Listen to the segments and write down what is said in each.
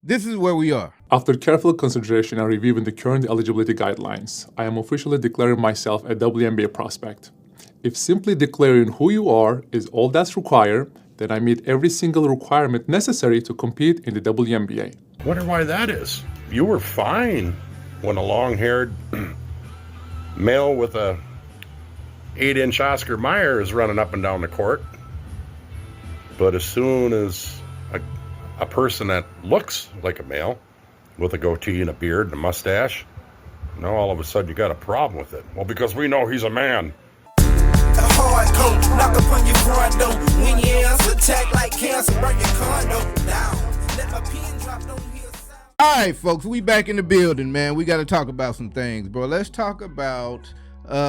this is where we are. After careful consideration and reviewing the current eligibility guidelines, I am officially declaring myself a WNBA prospect. If simply declaring who you are is all that's required, then I meet every single requirement necessary to compete in the WNBA. Wonder why that is. You were fine when a long-haired male with a 8-inch Oscar Mayer is running up and down the court. But as soon as a person that looks like a male with a goatee and a beard and a mustache, now all of a sudden you got a problem with it. Well, because we know he's a man. A hard coat, knock upon your front door. When your ass attack like cancer, burn your condo down. Let my pin drop, don't hear sound. All right, folks, we back in the building, man. We got to talk about some things, bro. Let's talk about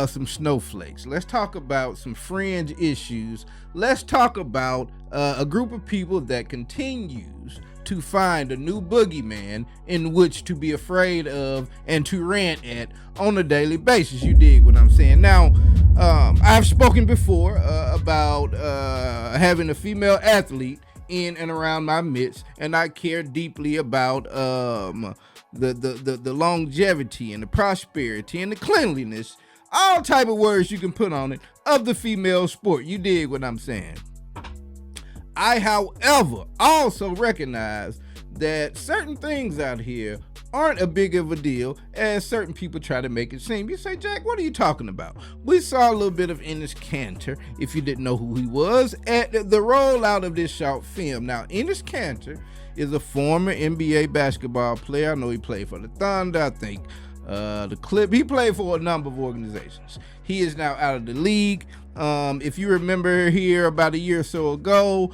some snowflakes. Let's talk about some fringe issues. Let's talk about a group of people that continues to find a new boogeyman in which to be afraid of and to rant at on a daily basis. You dig what I'm saying? Now, I've spoken before about having a female athlete in and around my midst, and I care deeply about the longevity and the prosperity and the cleanliness, all type of words you can put on it, of the female sport. You dig what I'm saying? I, however, also recognize that certain things out here aren't as big of a deal as certain people try to make it seem. You say, Jack, what are you talking about? We saw a little bit of Enes Kanter, if you didn't know who he was, at the rollout of this short film. Now, Enes Kanter is a former NBA basketball player. I know he played for the Thunder, I think the Clip. He played for a number of organizations. He is now out of the league. If you remember here about a year or so ago,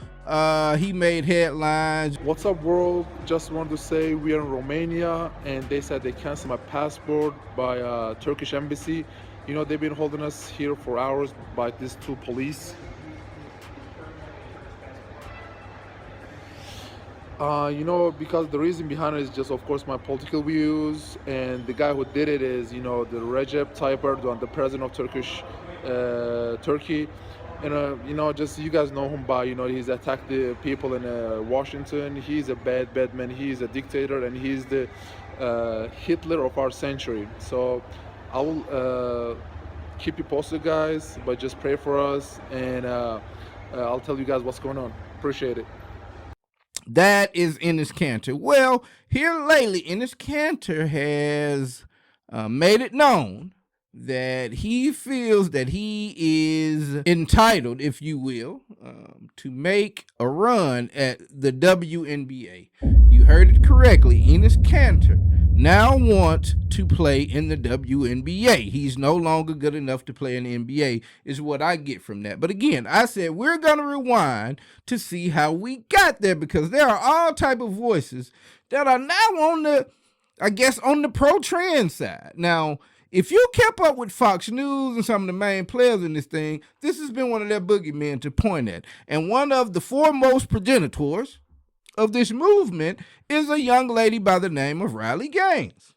he made headlines. What's up, world? Just wanted to say we are in Romania, and they said they canceled my passport by Turkish embassy. You know, they've been holding us here for hours by these two police. You know, because the reason behind it is just, of course, my political views, and the guy who did it is, you know, the Recep Tayyip Erdogan, the president of Turkey. And you know, just you guys know him by, you know, he's attacked the people in Washington. He's a bad man. He's a dictator, and he's the Hitler of our century. So I will keep you posted, guys, but just pray for us, and I'll tell you guys what's going on. Appreciate it. That is Enes Kanter. Well, here lately, Enes Kanter has made it known that he feels that he is entitled, if you will, to make a run at the WNBA. You heard it correctly. Enes Kanter now wants to play in the WNBA. He's no longer good enough to play in the NBA, is what I get from that. But again, I said we're going to rewind to see how we got there, because there are all type of voices that are now on the, I guess, on the pro-trans side. Now, if you kept up with Fox News and some of the main players in this thing, this has been one of their boogeymen to point at. And one of the foremost progenitors of this movement is a young lady by the name of Riley Gaines.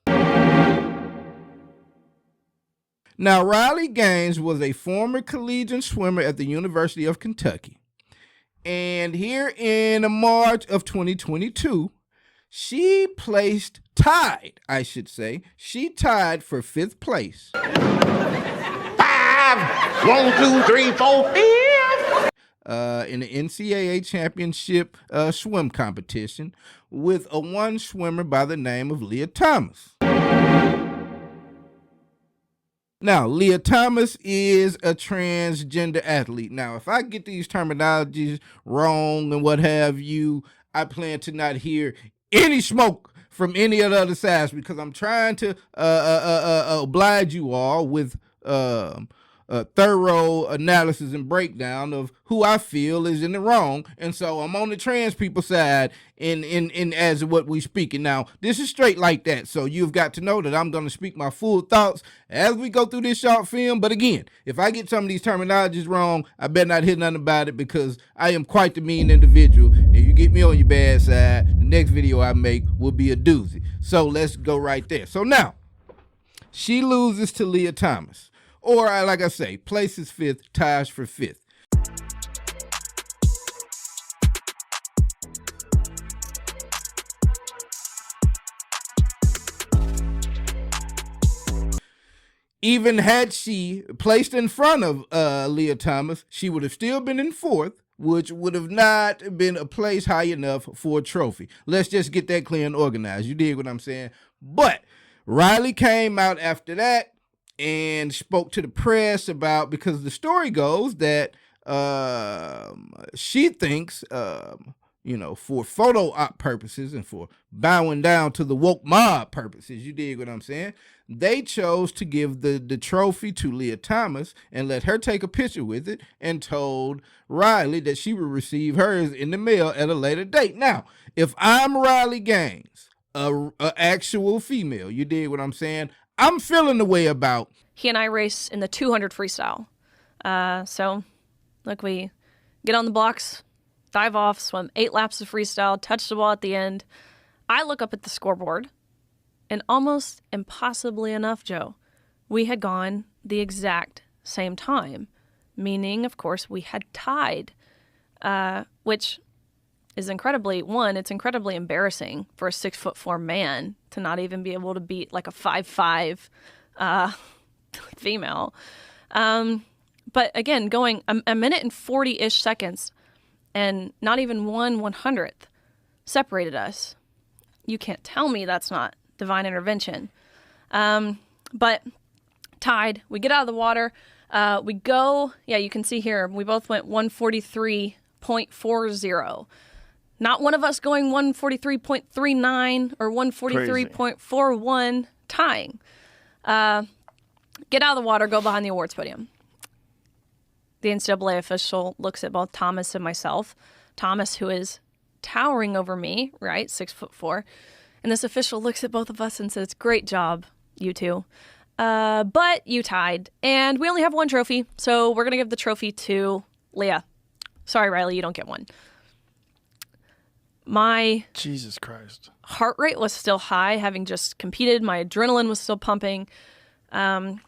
Now, Riley Gaines was a former collegiate swimmer at the University of Kentucky. And here in March of 2022, she tied for 5th place. 5, 1, 2, 3, 4, 5. In the NCAA championship swim competition with a one swimmer by the name of Leah Thomas. Now, Leah Thomas is a transgender athlete. Now, if I get these terminologies wrong and what have you, I plan to not hear any smoke from any of the other sides, because I'm trying to oblige you all with thorough analysis and breakdown of who I feel is in the wrong. And so I'm on the trans people side in as what we speaking. Now, this is straight like that. So you've got to know that I'm going to speak my full thoughts as we go through this short film. But again, if I get some of these terminologies wrong, I better not hear nothing about it, because I am quite the mean individual. And you get me on your bad side, the next video I make will be a doozy. So let's go right there. So now, she loses to Leah Thomas. Or, like I say, places 5th, ties for 5th. Even had she placed in front of Leah Thomas, she would have still been in fourth, which would have not been a place high enough for a trophy. Let's just get that clear and organized. You dig what I'm saying? But Riley came out after that and spoke to the press about, because the story goes that she thinks, for photo op purposes and for bowing down to the woke mob purposes, you dig what I'm saying? They chose to give the trophy to Leah Thomas and let her take a picture with it, and told Riley that she would receive hers in the mail at a later date. Now, if I'm Riley Gaines, a actual female, you dig what I'm saying? I'm feeling the way about. He and I race in the 200 freestyle. So, look, we get on the blocks, dive off, swim 8 laps of freestyle, touch the ball at the end. I look up at the scoreboard, and almost impossibly enough, Joe, we had gone the exact same time, meaning, of course, we had tied, which is it's incredibly embarrassing for a 6'4" man to not even be able to beat like a 5'5" female. But again, going a minute and 40-ish seconds, and not even 1/100th separated us. You can't tell me that's not divine intervention. But tied, we get out of the water. We go, you can see here, we both went 143.40. Not one of us going 143.39 or 143.41, tying. Get out of the water, go behind the awards podium. The NCAA official looks at both Thomas and myself. Thomas, who is towering over me, right, 6'4", and this official looks at both of us and says, "Great job, you two. But you tied, and we only have one trophy, so we're going to give the trophy to Leah. Sorry, Riley, you don't get one." My Jesus Christ. Heart rate was still high, having just competed. My adrenaline was still pumping. And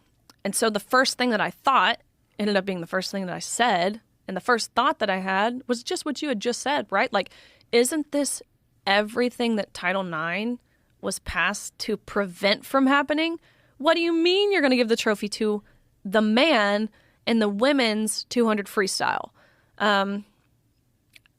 so the first thing that I thought ended up being the first thing that I said. And the first thought that I had was just what you had just said, right? Like, isn't this everything that Title IX was passed to prevent from happening? What do you mean you're going to give the trophy to the man in the women's 200 freestyle? I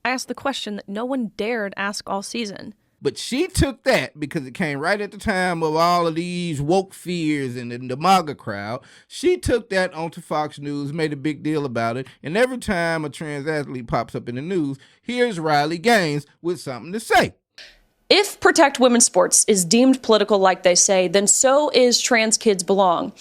asked the question that no one dared ask all season. But she took that because it came right at the time of all of these woke fears and the MAGA crowd. She took that onto Fox News, made a big deal about it, and every time a trans athlete pops up in the news, here's Riley Gaines with something to say. If Protect Women's Sports is deemed political like they say, then so is Trans Kids Belong.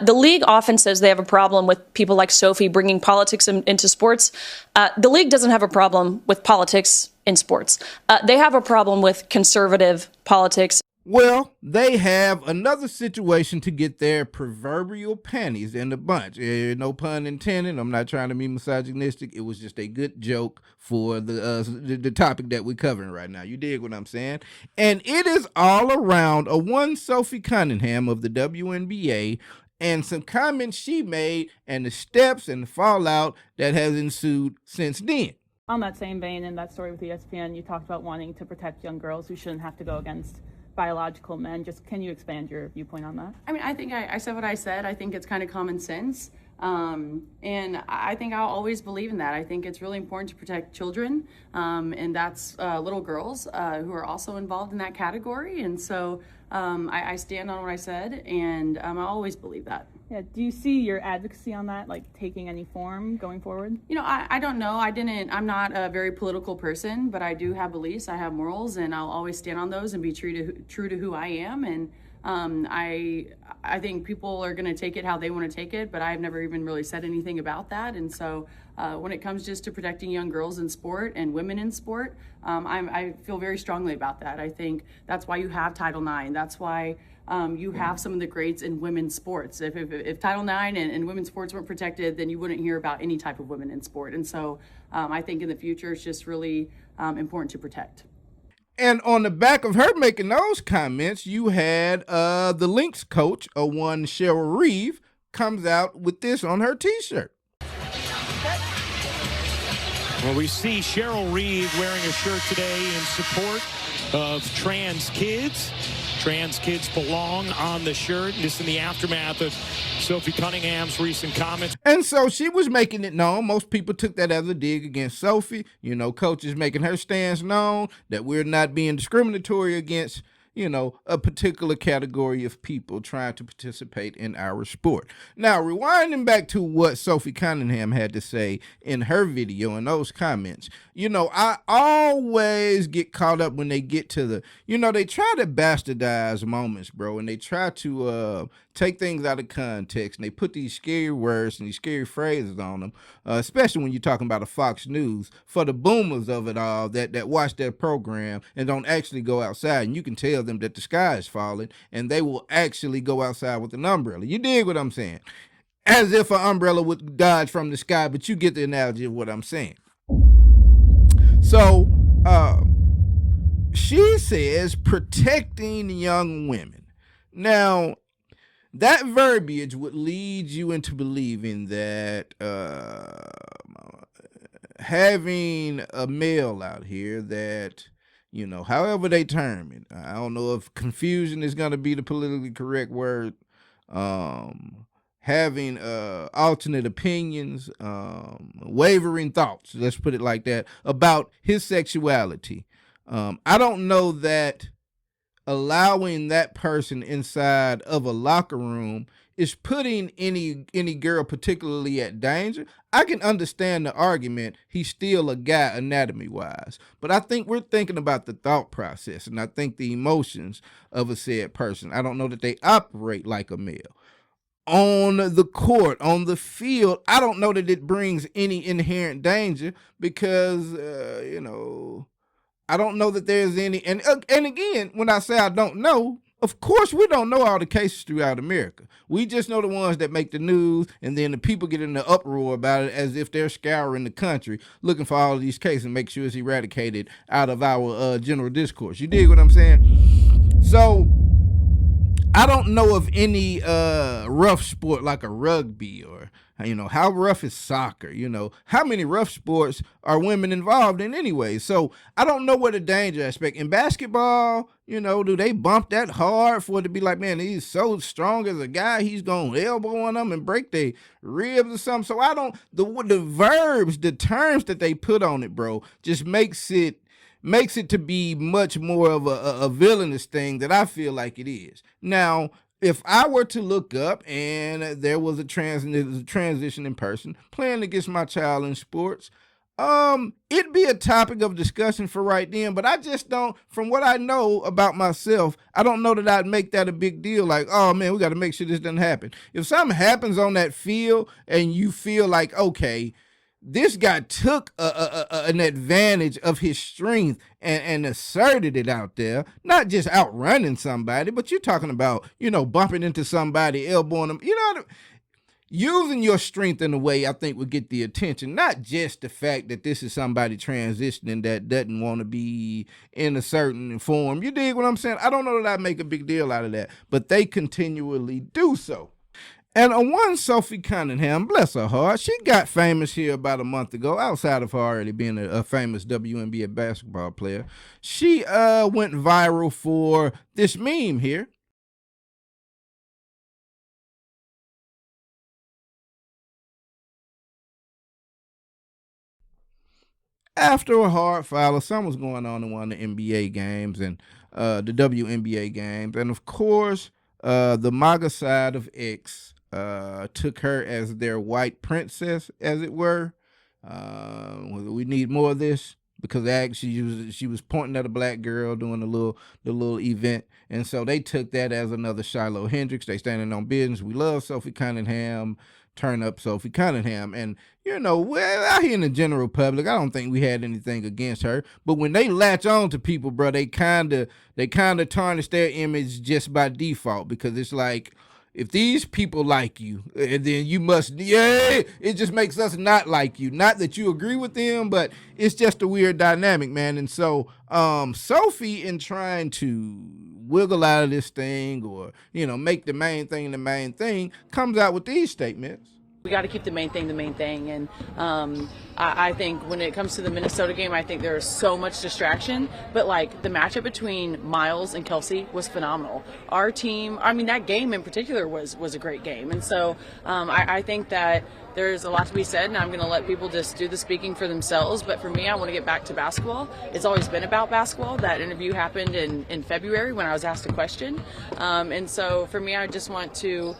The league often says they have a problem with people like Sophie bringing politics into sports. The league doesn't have a problem with politics in sports. They have a problem with conservative politics. Well, they have another situation to get their proverbial panties in a bunch. No pun intended. I'm not trying to be misogynistic. It was just a good joke for the topic that we're covering right now. You dig what I'm saying? And it is all around a one Sophie Cunningham of the WNBA and some comments she made and the steps and the fallout that has ensued since then. On that same vein, in that story with ESPN, you talked about wanting to protect young girls who shouldn't have to go against biological men. Just can you expand your viewpoint on that? I mean, I think I said what I said. I think it's kind of common sense. And I think I'll always believe in that. I think it's really important to protect children. And that's little girls who are also involved in that category. And so I stand on what I said, and I always believe that. Yeah. Do you see your advocacy on that, like, taking any form going forward? You know, I don't know. I'm not a very political person, but I do have beliefs. I have morals, and I'll always stand on those and be true to who I am. And I think people are going to take it how they want to take it, but I've never even really said anything about that. And so when it comes just to protecting young girls in sport and women in sport, I feel very strongly about that. I think that's why you have Title IX. That's why you have some of the greats in women's sports. If Title IX and women's sports weren't protected, then you wouldn't hear about any type of women in sport. And so I think in the future, it's just really important to protect. And on the back of her making those comments, you had the Lynx coach, one Cheryl Reeve, comes out with this on her T-shirt. Well, we see Cheryl Reed wearing a shirt today in support of trans kids. Trans kids belong on the shirt. This in the aftermath of Sophie Cunningham's recent comments. And so she was making it known. Most people took that as a dig against Sophie. You know, coaches making her stance known that we're not being discriminatory against, you know, a particular category of people trying to participate in our sport. Now, rewinding back to what Sophie Cunningham had to say in her video and those comments, you know, I always get caught up when they get to the, you know, they try to bastardize moments, bro, and they try to take things out of context, and they put these scary words and these scary phrases on them, especially when you're talking about a Fox News, for the boomers of it all that watch their program and don't actually go outside. And you can tell them that the sky is falling, and they will actually go outside with an umbrella. You dig what I'm saying? As if an umbrella would dodge from the sky, but you get the analogy of what I'm saying. So, she says protecting young women. Now, that verbiage would lead you into believing that having a male out here that, you know, however they term it, I don't know if confusion is going to be the politically correct word, having alternate opinions, wavering thoughts, let's put it like that, about his sexuality. I don't know that allowing that person inside of a locker room is putting any girl particularly at danger. I can understand the argument, he's still a guy anatomy-wise, but I think we're thinking about the thought process, and I think the emotions of a said person. I don't know that they operate like a male. On the court, on the field, I don't know that it brings any inherent danger because, you know, I don't know that there's any, and again, when I say I don't know, of course we don't know all the cases throughout America. We just know the ones that make the news, and then the people get in the uproar about it as if they're scouring the country looking for all of these cases and make sure it's eradicated out of our general discourse. You dig what I'm saying? So I don't know of any rough sport like a rugby or, you know, how rough is soccer? You know, how many rough sports are women involved in anyway? So I don't know what the danger aspect. In basketball, you know, do they bump that hard for it to be like, man, he's so strong as a guy, he's going to elbow on them and break their ribs or something? So I don't, the verbs, the terms that they put on it, bro, just makes it to be much more of a villainous thing that I feel like it is. Now, if I were to look up and there was a transitioning person playing against my child in sports, it'd be a topic of discussion for right then, but I just don't, from what I know about myself, I don't know that I'd make that a big deal. Like, oh man, we got to make sure this doesn't happen. If something happens on that field and you feel like, okay, this guy took an advantage of his strength and asserted it out there, not just outrunning somebody, but you're talking about, you know, bumping into somebody, elbowing them, you know, using your strength in a way I think would get the attention, not just the fact that this is somebody transitioning that doesn't want to be in a certain form. You dig what I'm saying? I don't know that I'd make a big deal out of that, but they continually do so. And one Sophie Cunningham, bless her heart, she got famous here about a month ago, outside of her already being a famous WNBA basketball player. She went viral for this meme here. After a hard foul, something was going on in one of the NBA games and the WNBA games. And of course, the MAGA side of X took her as their white princess, as it were. We need more of this because actually she was pointing at a black girl doing the little event, and so they took that as another Shiloh Hendricks. They standing on business. We love Sophie Cunningham. Turn up Sophie Cunningham. And, you know, well, out here in the general public, I don't think we had anything against her. But when they latch on to people, bro, they kind of tarnish their image just by default, because it's like, if these people like you, then you must, it just makes us not like you. Not that you agree with them, but it's just a weird dynamic, man. And so Sophie, in trying to wiggle out of this thing or, you know, make the main thing, comes out with these statements. We got to keep the main thing the main thing. And I think when it comes to the Minnesota game, I think there is so much distraction. But, like, the matchup between Miles and Kelsey was phenomenal. Our team, I mean, that game in particular was a great game. And so I think that there's a lot to be said, and I'm going to let people just do the speaking for themselves. But for me, I want to get back to basketball. It's always been about basketball. That interview happened in February when I was asked a question. And so for me, I just want to,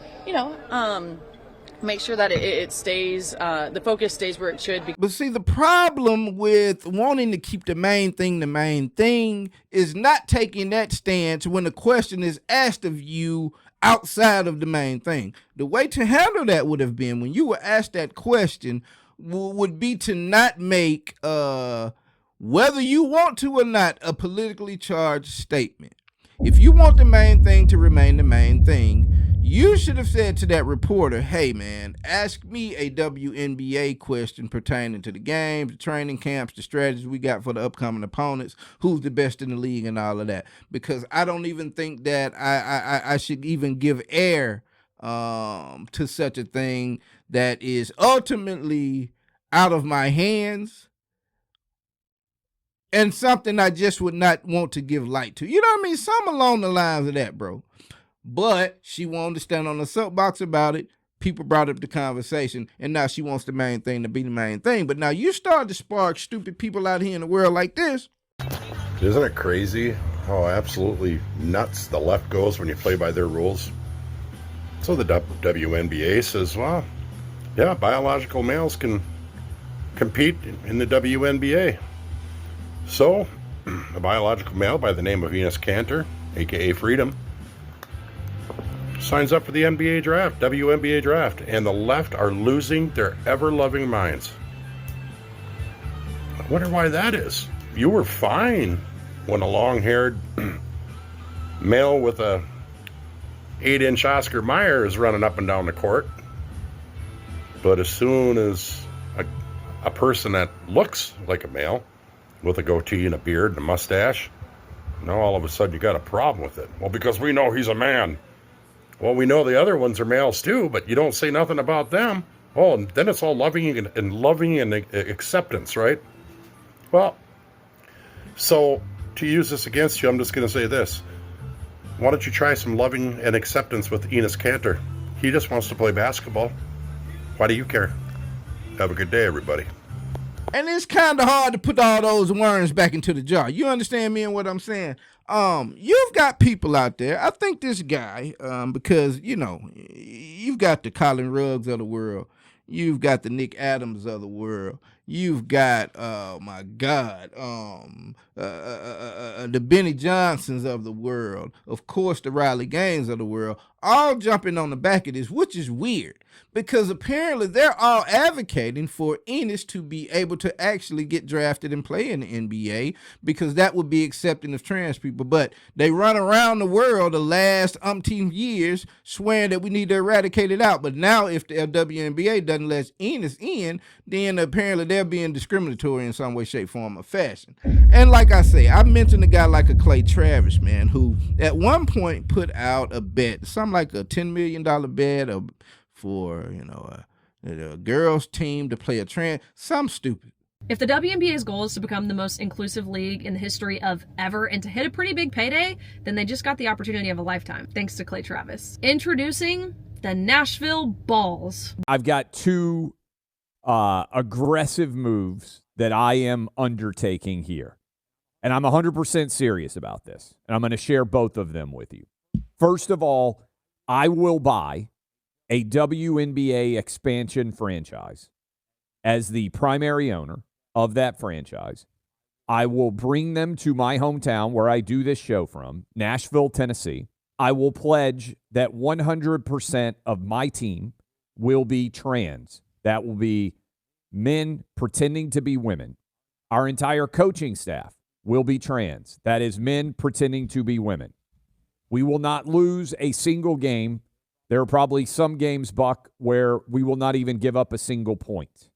make sure that it stays, the focus stays where it should be. But see, the problem with wanting to keep the main thing is not taking that stance when the question is asked of you outside of the main thing. The way to handle that would have been when you were asked that question would be to not make, whether you want to or not, a politically charged statement. If you want the main thing to remain the main thing, you should have said to that reporter, hey, man, ask me a WNBA question pertaining to the games, the training camps, the strategies we got for the upcoming opponents, who's the best in the league and all of that. Because I don't even think that I should even give air to such a thing that is ultimately out of my hands and something I just would not want to give light to. You know what I mean? Something along the lines of that, bro. But she wanted to stand on the soapbox about it. People brought up the conversation, and now she wants the main thing to be the main thing. But now you start to spark stupid people out here in the world like this. Isn't it crazy how absolutely nuts the left goes when you play by their rules? So the WNBA says, well, yeah, biological males can compete in the WNBA. So a biological male by the name of Enes Kanter, aka Freedom, signs up for the NBA draft, WNBA draft, and the left are losing their ever-loving minds. I wonder why that is. You were fine when a long-haired male with a 8-inch Oscar Mayer is running up and down the court. But as soon as a person that looks like a male with a goatee and a beard and a mustache, now all of a sudden you got a problem with it. Well, because we know he's a man. Well, we know the other ones are males too, but you don't say nothing about them. Oh, and then it's all loving and acceptance, right? Well, so to use this against you, I'm just going to say this. Why don't you try some loving and acceptance with Enes Kanter? He just wants to play basketball. Why do you care? Have a good day, everybody. And it's kind of hard to put all those worms back into the jar. You understand me and what I'm saying? You've got people out there. I think this guy, because, you've got the Colin Ruggs of the world. You've got the Nick Adams of the world. You've got, my God, the Benny Johnsons of the world. Of course, the Riley Gaines of the world, all jumping on the back of this, which is weird. Because apparently they're all advocating for Enes to be able to actually get drafted and play in the NBA, because that would be accepting of trans people. But they run around the world the last umpteen years swearing that we need to eradicate it out. But now if the WNBA doesn't let Enes in, then apparently they're being discriminatory in some way, shape, form, or fashion. And like I say, I mentioned a guy like a Clay Travis, man, who at one point put out a bet, something like a $10 million bet for, a girls team to play a trans, something stupid. If the WNBA's goal is to become the most inclusive league in the history of ever and to hit a pretty big payday, then they just got the opportunity of a lifetime, thanks to Clay Travis. Introducing the Nashville Balls. I've got two aggressive moves that I am undertaking here. And I'm 100% serious about this. And I'm going to share both of them with you. First of all, I will buy a WNBA expansion franchise as the primary owner of that franchise. I will bring them to my hometown where I do this show from, Nashville, Tennessee. I will pledge that 100% of my team will be trans. That will be men pretending to be women. Our entire coaching staff will be trans. That is men pretending to be women. We will not lose a single game. There are probably some games, Buck, where we will not even give up a single point.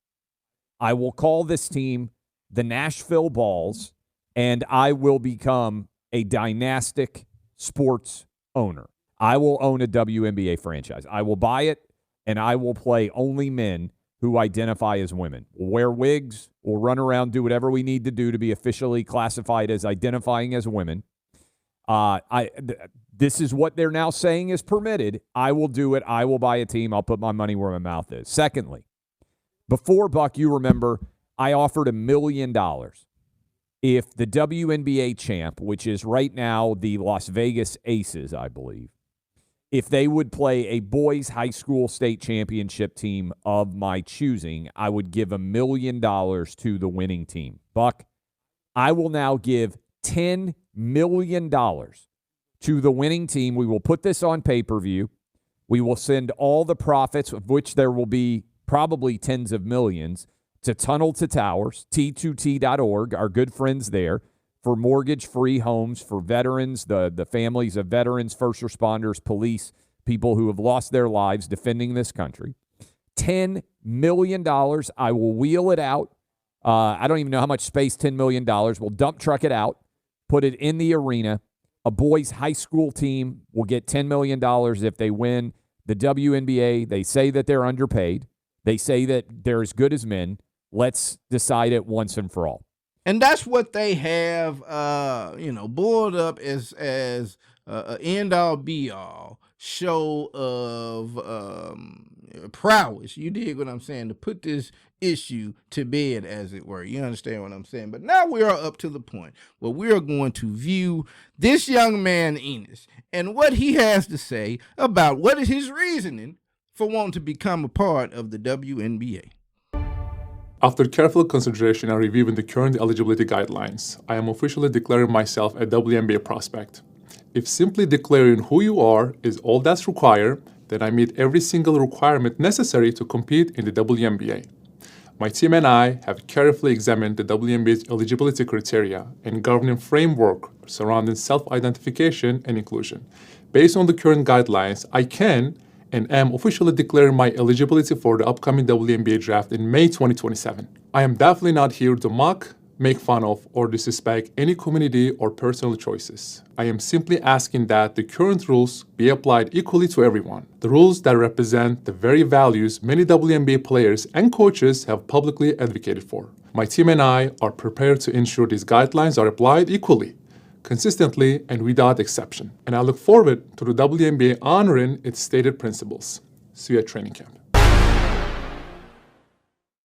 I will call this team the Nashville Balls, and I will become a dynastic sports owner. I will own a WNBA franchise. I will buy it. and I will play only men who identify as women. We'll wear wigs. We'll run around, do whatever we need to do to be officially classified as identifying as women. This is what they're now saying is permitted. I will do it. I will buy a team. I'll put my money where my mouth is. Secondly, before, Buck, you remember, I offered $1 million if the WNBA champ, which is right now the Las Vegas Aces, I believe, if they would play a boys high school state championship team of my choosing, I would give $1 million to the winning team. Buck, I will now give $10 million to the winning team. We will put this on pay-per-view. We will send all the profits, of which there will be probably tens of millions, to Tunnel to Towers, T2T.org, our good friends there, for mortgage-free homes for veterans, the families of veterans, first responders, police, people who have lost their lives defending this country. $10 million. I will wheel it out. I don't even know how much space $10 million. We'll dump truck it out, put it in the arena. A boys' high school team will get $10 million if they win the WNBA. They say that they're underpaid. They say that they're as good as men. Let's decide it once and for all. And that's what they have, boiled up as an end-all, be-all show of prowess. You dig what I'm saying? To put this issue to bed, as it were. You understand what I'm saying? But now we are up to the point where we are going to view this young man, Enes, and what he has to say about what is his reasoning for wanting to become a part of the WNBA. After careful consideration and reviewing the current eligibility guidelines, I am officially declaring myself a WNBA prospect. If simply declaring who you are is all that's required, then I meet every single requirement necessary to compete in the WNBA. My team and I have carefully examined the WNBA's eligibility criteria and governing framework surrounding self-identification and inclusion. Based on the current guidelines, I can and am officially declaring my eligibility for the upcoming WNBA Draft in May 2027. I am definitely not here to mock, make fun of, or disrespect any community or personal choices. I am simply asking that the current rules be applied equally to everyone. The rules that represent the very values many WNBA players and coaches have publicly advocated for. My team and I are prepared to ensure these guidelines are applied equally, consistently, and without exception. And I look forward to the WNBA honoring its stated principles. See you at training camp.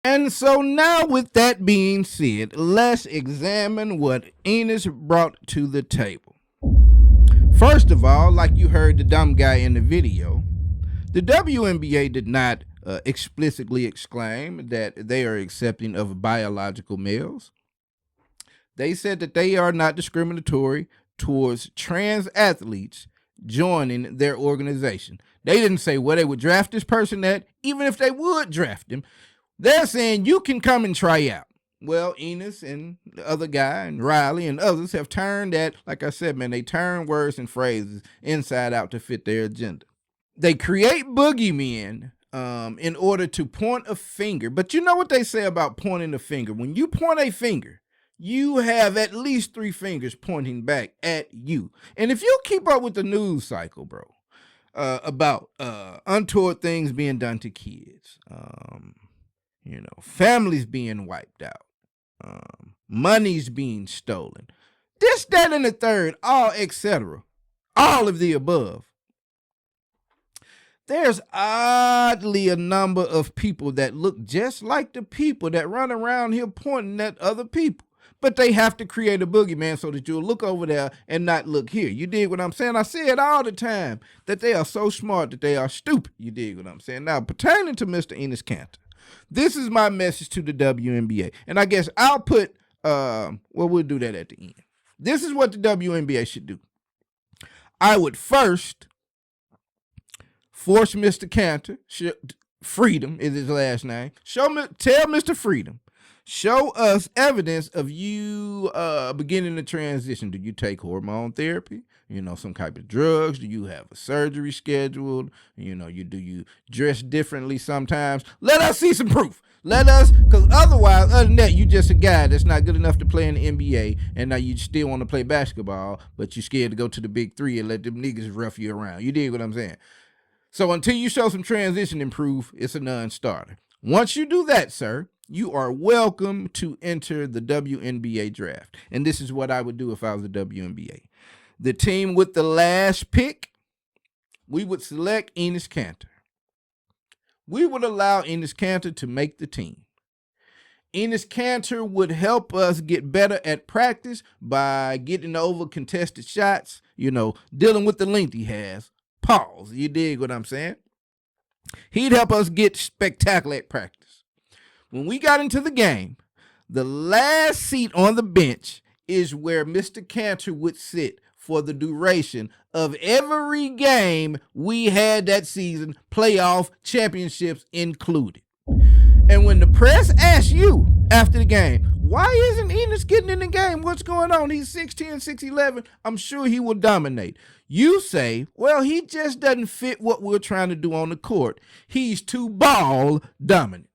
And so now, with that being said, let's examine what Enes brought to the table. First of all, like you heard the dumb guy in the video, the WNBA did not explicitly exclaim that they are accepting of biological males. They said that they are not discriminatory towards trans athletes joining their organization. They didn't say where they would draft this person at, even if they would draft him. They're saying you can come and try out. Well, Enes and the other guy and Riley and others have turned that, like I said, man, they turn words and phrases inside out to fit their agenda. They create boogeymen in order to point a finger. But you know what they say about pointing a finger? When you point a finger, you have at least 3 fingers pointing back at you. And if you keep up with the news cycle, bro, about untoward things being done to kids, families being wiped out, money's being stolen, this, that, and the third, all etc., all of the above. There's oddly a number of people that look just like the people that run around here pointing at other people. But they have to create a boogeyman so that you'll look over there and not look here. You dig what I'm saying? I say it all the time, that they are so smart that they are stupid. You dig what I'm saying? Now, pertaining to Mr. Enes Kanter, this is my message to the WNBA. And I guess I'll put, we'll do that at the end. This is what the WNBA should do. I would first force Mr. Kanter, Freedom is his last name, tell Mr. Freedom, show us evidence of you beginning the transition. Do you take hormone therapy? Some type of drugs? Do you have a surgery scheduled? Do you dress differently sometimes? Let us see some proof. Because otherwise, other than that, you just a guy that's not good enough to play in the NBA, and now you still want to play basketball, but you're scared to go to the big 3 and let them niggas rough you around. You dig what I'm saying? So until you show some transitioning proof, it's a non-starter. Once you do that, sir, you are welcome to enter the WNBA draft. And this is what I would do if I was the WNBA. The team with the last pick, we would select Enes Kanter. We would allow Enes Kanter to make the team. Enes Kanter would help us get better at practice by getting over contested shots, dealing with the length he has. Pause. You dig what I'm saying? He'd help us get spectacular at practice. When we got into the game, the last seat on the bench is where Mr. Kanter would sit for the duration of every game we had that season, playoff championships included. And when the press asks you after the game, why isn't Enes getting in the game? What's going on? He's 6'10", 6'11". I'm sure he will dominate. You say, well, he just doesn't fit what we're trying to do on the court. He's too ball dominant.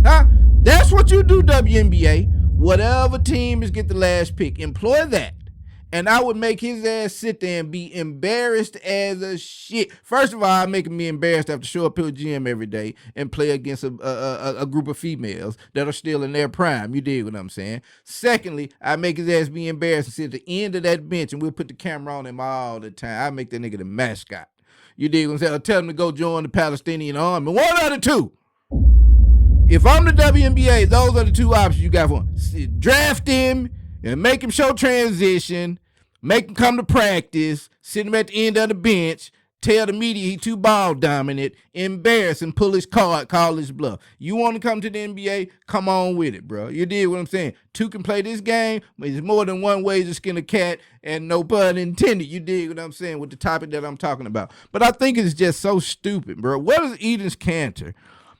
Huh? That's what you do, WNBA. Whatever team is get the last pick, employ that. And I would make his ass sit there and be embarrassed as a shit. First of all, I make him be embarrassed to have to show up to a gym every day and play against a group of females that are still in their prime. You dig what I'm saying? Secondly, I make his ass be embarrassed and sit at the end of that bench, and we'll put the camera on him all the time. I make that nigga the mascot. You dig what I'm saying? I'll tell him to go join the Palestinian army. One out of two. If I'm the WNBA, those are the two options you got for him. Draft him and make him show transition. Make him come to practice, sit him at the end of the bench, tell the media he too ball dominant, embarrass him, pull his card, call his bluff. You want to come to the NBA? Come on with it, bro. You dig what I'm saying? Two can play this game, but there's more than one way to skin a cat, and no pun intended. You dig what I'm saying with the topic that I'm talking about. But I think it's just so stupid, bro. What is Enes Kanter?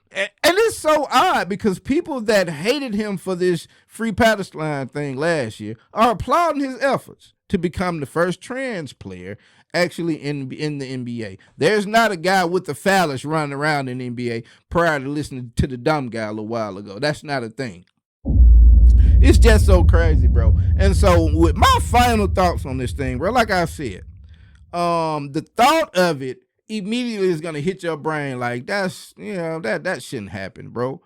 And it's so odd because people that hated him for this Free Palestine thing last year are applauding his efforts to become the first trans player actually in the NBA. There's not a guy with the phallus running around in the NBA prior to listening to the dumb guy a little while ago. That's not a thing. It's just so crazy, bro. And so with my final thoughts on this thing, bro, like I said, the thought of it immediately is going to hit your brain like that shouldn't happen, bro.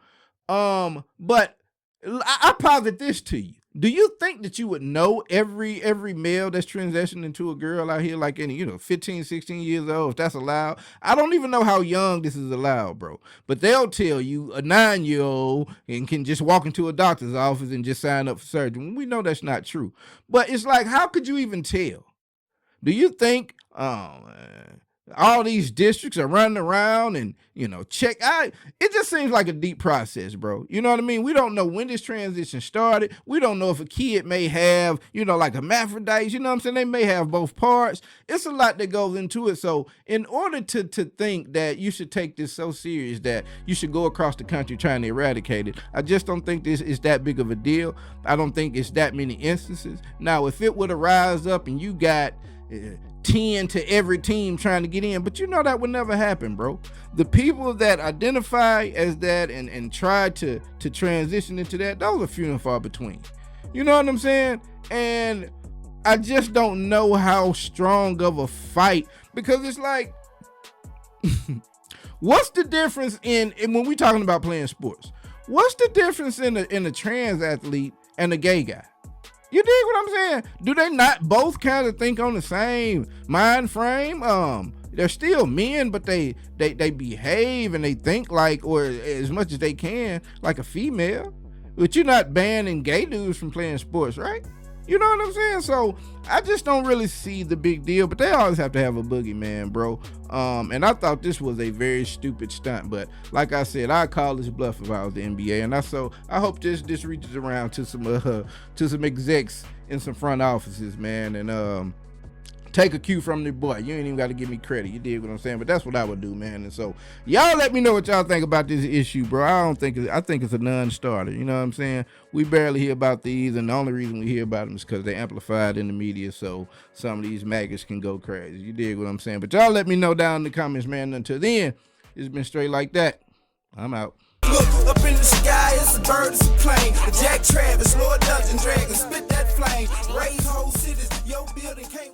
But I posit this to you. Do you think that you would know every male that's transitioning into a girl out here like any, 15, 16 years old, if that's allowed? I don't even know how young this is allowed, bro. But they'll tell you a 9-year-old and can just walk into a doctor's office and just sign up for surgery. We know that's not true. But it's like, how could you even tell? Do you think, all these districts are running around and, check out? It just seems like a deep process, bro. You know what I mean? We don't know when this transition started. We don't know if a kid may have, like hermaphrodites. You know what I'm saying? They may have both parts. It's a lot that goes into it. So in order to think that you should take this so serious that you should go across the country trying to eradicate it, I just don't think this is that big of a deal. I don't think it's that many instances. Now, if it would have rise up and you got 10 to every team trying to get in, but that would never happen, bro. The people that identify as that and try to transition into that, those are few and far between. You know what I'm saying? And I just don't know how strong of a fight, because it's like, what's the difference in when we talking about playing sports? What's the difference in a trans athlete and a gay guy? You dig what I'm saying? Do they not both kind of think on the same mind frame? They're still men, but they behave and they think like, or as much as they can, like a female. But you're not banning gay dudes from playing sports, right? You know what I'm saying? So I just don't really see the big deal, but they always have to have a boogeyman, bro. And I thought this was a very stupid stunt, but like I said, I'd call this bluff if I was the NBA. And I hope this reaches around to some execs in some front offices, man. And take a cue from the boy. You ain't even got to give me credit. You dig what I'm saying? But that's what I would do, man. And so y'all let me know what y'all think about this issue, bro. I think it's a non-starter. You know what I'm saying? We barely hear about these, and the only reason we hear about them is because they amplified in the media, so some of these maggots can go crazy. You dig what I'm saying? But y'all let me know down in the comments, man. Until then, it's been straight like that. I'm out. Look up in the sky, it's a bird, it's a plane. Jack Travis, Lord Dungeon Dragon, spit that flame. Raise whole cities, your building can't.